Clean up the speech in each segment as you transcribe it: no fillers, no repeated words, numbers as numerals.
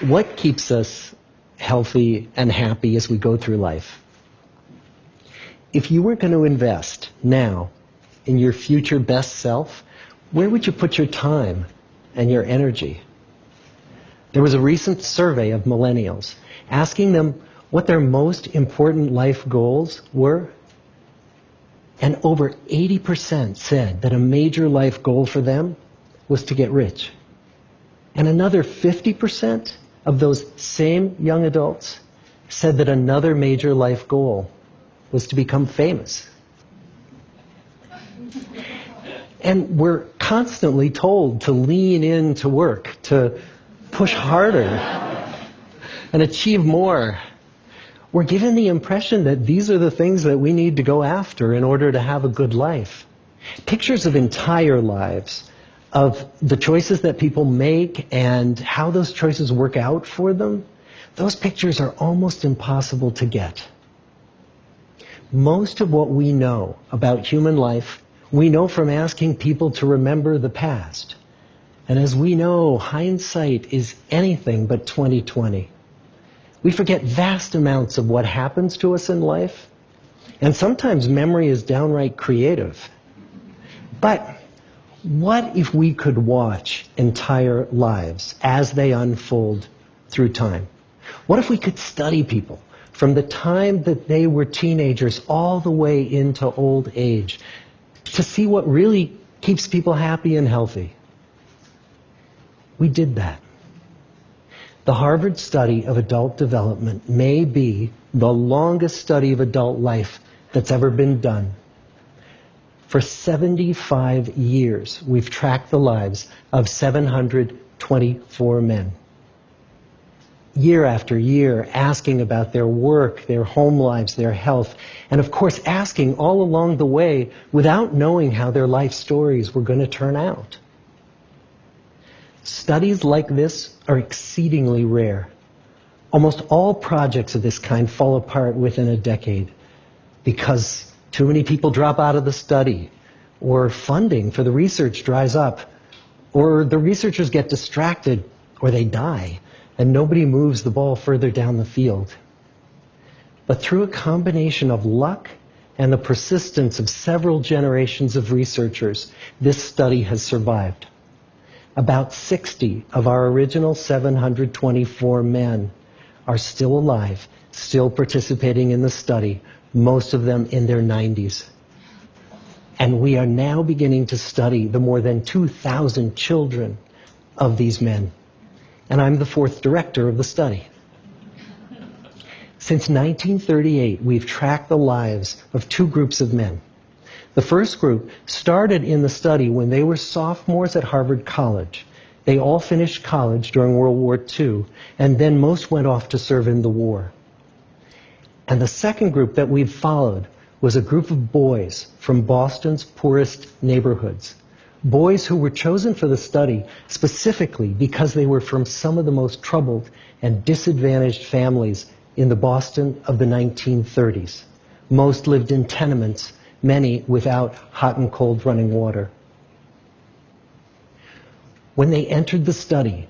What keeps us healthy and happy as we go through life? If you were going to invest now in your future best self, where would you put your time and your energy? There was a recent survey of millennials asking them what their most important life goals were. And over 80% said that a major life goal for them was to get rich. And another 50% of those same young adults said that another major life goal was to become famous. And we're constantly told to lean into work, to push harder and achieve more. We're given the impression that these are the things that we need to go after in order to have a good life. Pictures of entire lives, of the choices that people make and how those choices work out for them, those pictures are almost impossible to get. Most of what we know about human life, we know from asking people to remember the past. And as we know, hindsight is anything but 20/20. We forget vast amounts of what happens to us in life, and sometimes memory is downright creative. But what if we could watch entire lives as they unfold through time? What if we could study people from the time that they were teenagers all the way into old age to see what really keeps people happy and healthy? We did that. The Harvard study of adult development may be the longest study of adult life that's ever been done. For 75 years, we've tracked the lives of 724 men. Year after year, asking about their work, their home lives, their health, and of course asking all along the way without knowing how their life stories were going to turn out. Studies like this are exceedingly rare. Almost all projects of this kind fall apart within a decade because too many people drop out of the study, or funding for the research dries up, or the researchers get distracted, or they die, and nobody moves the ball further down the field. But through a combination of luck and the persistence of several generations of researchers, this study has survived. About 60 of our original 724 men are still alive, still participating in the study, most of them in their 90s. And we are now beginning to study the more than 2,000 children of these men. And I'm the fourth director of the study. Since 1938, we've tracked the lives of two groups of men. The first group started in the study when they were sophomores at Harvard College. They all finished college during World War II, and then most went off to serve in the war. And the second group that we've followed was a group of boys from Boston's poorest neighborhoods. Boys who were chosen for the study specifically because they were from some of the most troubled and disadvantaged families in the Boston of the 1930s. Most lived in tenements, many without hot and cold running water. When they entered the study,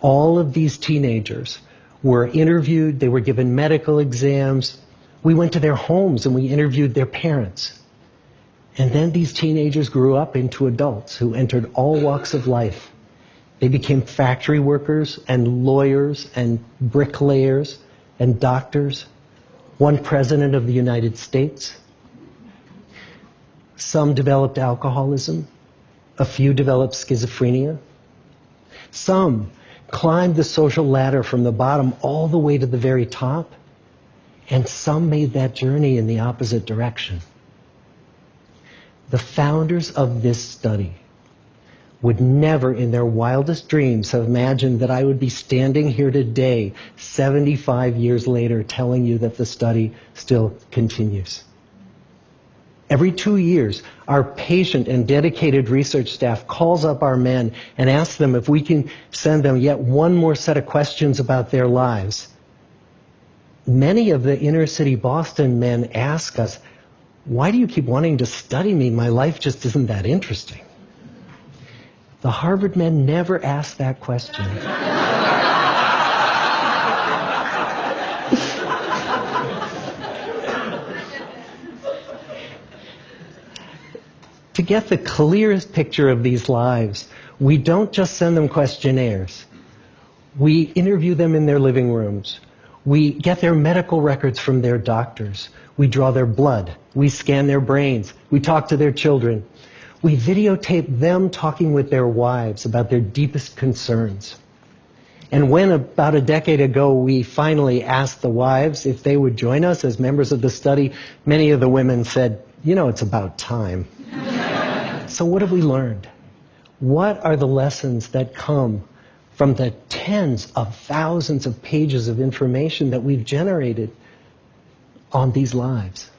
all of these teenagers were interviewed, they were given medical exams. We went to their homes and we interviewed their parents. And then these teenagers grew up into adults who entered all walks of life. They became factory workers and lawyers and bricklayers and doctors. One president of the United States. Some developed alcoholism. A few developed schizophrenia. Some climbed the social ladder from the bottom all the way to the very top. And some made that journey in the opposite direction. The founders of this study would never in their wildest dreams have imagined that I would be standing here today, 75 years later, telling you that the study still continues. Every 2 years, our patient and dedicated research staff calls up our men and asks them if we can send them yet one more set of questions about their lives. Many of the inner city Boston men ask us, "Why do you keep wanting to study me? My life just isn't that interesting." The Harvard men never asked that question. To get the clearest picture of these lives, we don't just send them questionnaires. We interview them in their living rooms. We get their medical records from their doctors. We draw their blood. We scan their brains. We talk to their children. We videotape them talking with their wives about their deepest concerns. And when about a decade ago we finally asked the wives if they would join us as members of the study, many of the women said, it's about time. So what have we learned? What are the lessons that come from the tens of thousands of pages of information that we've generated on these lives?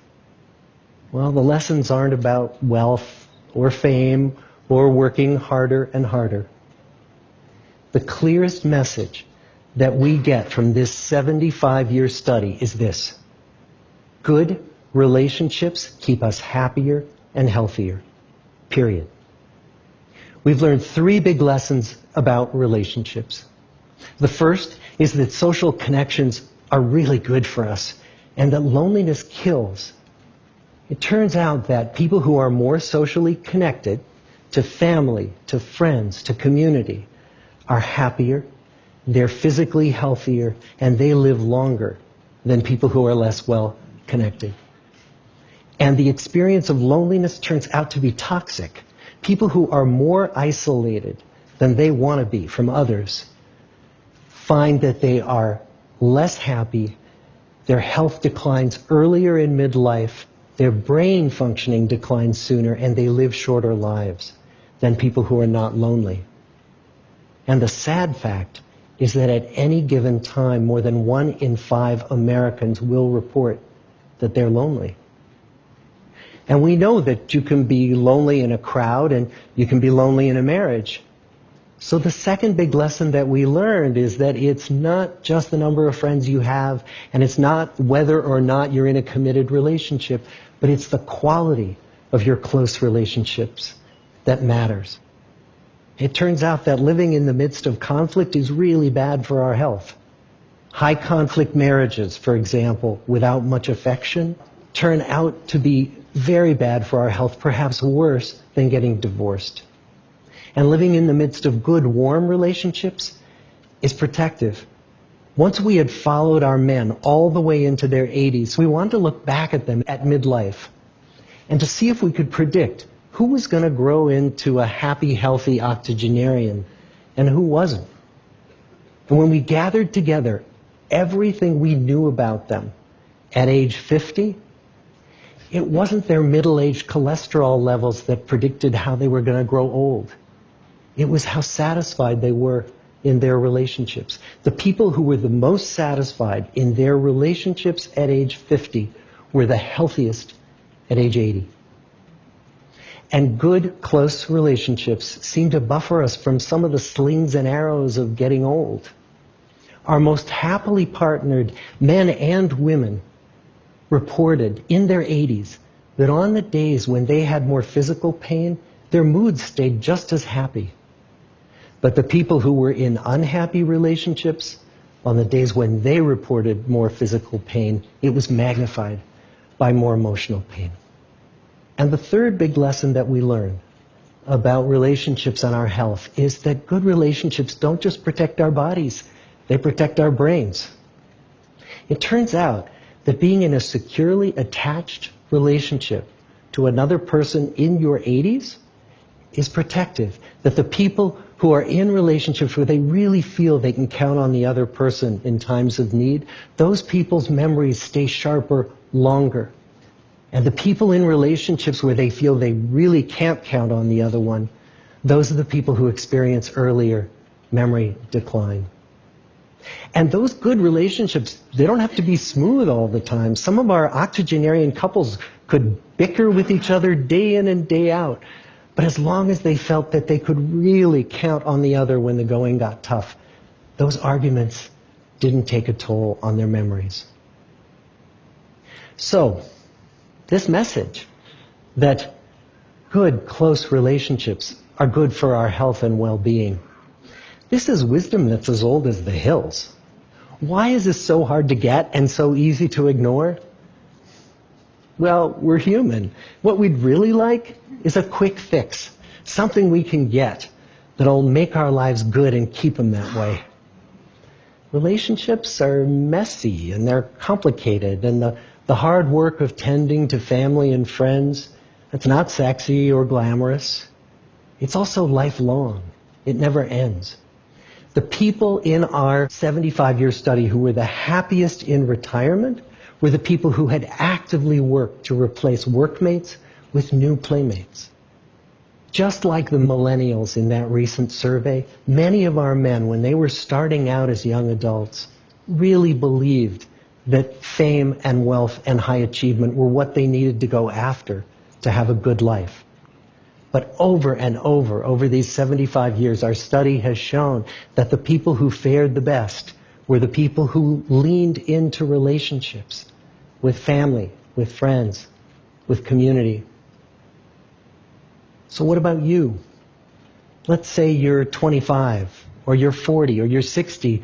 Well, the lessons aren't about wealth or fame or working harder and harder. The clearest message that we get from this 75-year study is this: good relationships keep us happier and healthier. Period. We've learned 3 big lessons about relationships. The first is that social connections are really good for us and that loneliness kills. It turns out that people who are more socially connected to family, to friends, to community are happier, they're physically healthier, and they live longer than people who are less well connected. And the experience of loneliness turns out to be toxic. People who are more isolated than they want to be from others find that they are less happy, their health declines earlier in midlife, their brain functioning declines sooner, and they live shorter lives than people who are not lonely. And the sad fact is that at any given time, more than 1 in 5 Americans will report that they're lonely. And we know that you can be lonely in a crowd and you can be lonely in a marriage. So the second big lesson that we learned is that it's not just the number of friends you have, and it's not whether or not you're in a committed relationship, but it's the quality of your close relationships that matters. It turns out that living in the midst of conflict is really bad for our health. High conflict marriages, for example, without much affection, turn out to be very bad for our health, perhaps worse than getting divorced. And living in the midst of good, warm relationships is protective. Once we had followed our men all the way into their 80s, we wanted to look back at them at midlife and to see if we could predict who was going to grow into a happy, healthy octogenarian and who wasn't. And when we gathered together everything we knew about them at age 50, it wasn't their middle-aged cholesterol levels that predicted how they were going to grow old. It was how satisfied they were in their relationships. The people who were the most satisfied in their relationships at age 50 were the healthiest at age 80. And good, close relationships seem to buffer us from some of the slings and arrows of getting old. Our most happily partnered men and women reported in their 80s that on the days when they had more physical pain, their moods stayed just as happy. But the people who were in unhappy relationships, on the days when they reported more physical pain, it was magnified by more emotional pain. And the third big lesson that we learn about relationships and our health is that good relationships don't just protect our bodies, they protect our brains. It turns out that being in a securely attached relationship to another person in your 80s is protective. That the people who are in relationships where they really feel they can count on the other person in times of need, those people's memories stay sharper longer. And the people in relationships where they feel they really can't count on the other one, those are the people who experience earlier memory decline. And those good relationships, they don't have to be smooth all the time. Some of our octogenarian couples could bicker with each other day in and day out. But as long as they felt that they could really count on the other when the going got tough, those arguments didn't take a toll on their memories. So, this message that good, close relationships are good for our health and well-being, this is wisdom that's as old as the hills. Why is this so hard to get and so easy to ignore? Well, we're human. What we'd really like is a quick fix, something we can get that'll make our lives good and keep them that way. Relationships are messy and they're complicated, and the hard work of tending to family and friends, it's not sexy or glamorous. It's also lifelong. It never ends. The people in our 75-year study who were the happiest in retirement were the people who had actively worked to replace workmates with new playmates. Just like the millennials in that recent survey, many of our men, when they were starting out as young adults, really believed that fame and wealth and high achievement were what they needed to go after to have a good life. But over and over these 75 years, our study has shown that the people who fared the best were the people who leaned into relationships with family, with friends, with community. So what about you? Let's say you're 25, or you're 40, or you're 60.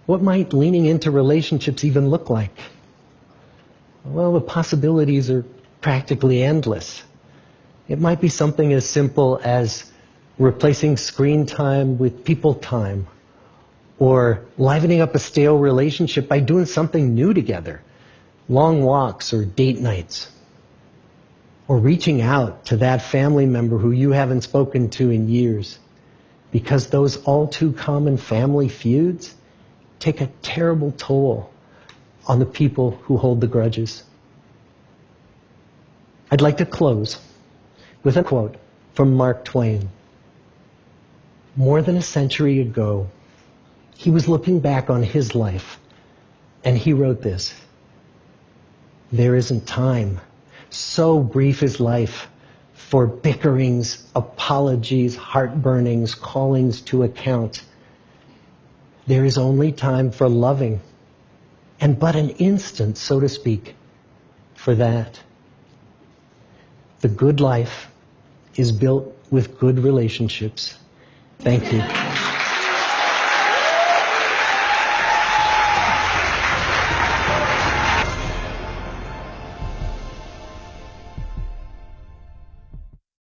What might leaning into relationships even look like? Well, the possibilities are practically endless. It might be something as simple as replacing screen time with people time, or livening up a stale relationship by doing something new together, long walks or date nights, or reaching out to that family member who you haven't spoken to in years, because those all too common family feuds take a terrible toll on the people who hold the grudges. I'd like to close with a quote from Mark Twain. More than a century ago, he was looking back on his life, and he wrote this: "There isn't time, so brief is life, for bickerings, apologies, heartburnings, callings to account. There is only time for loving, and but an instant, so to speak, for that." The good life is built with good relationships. Thank you.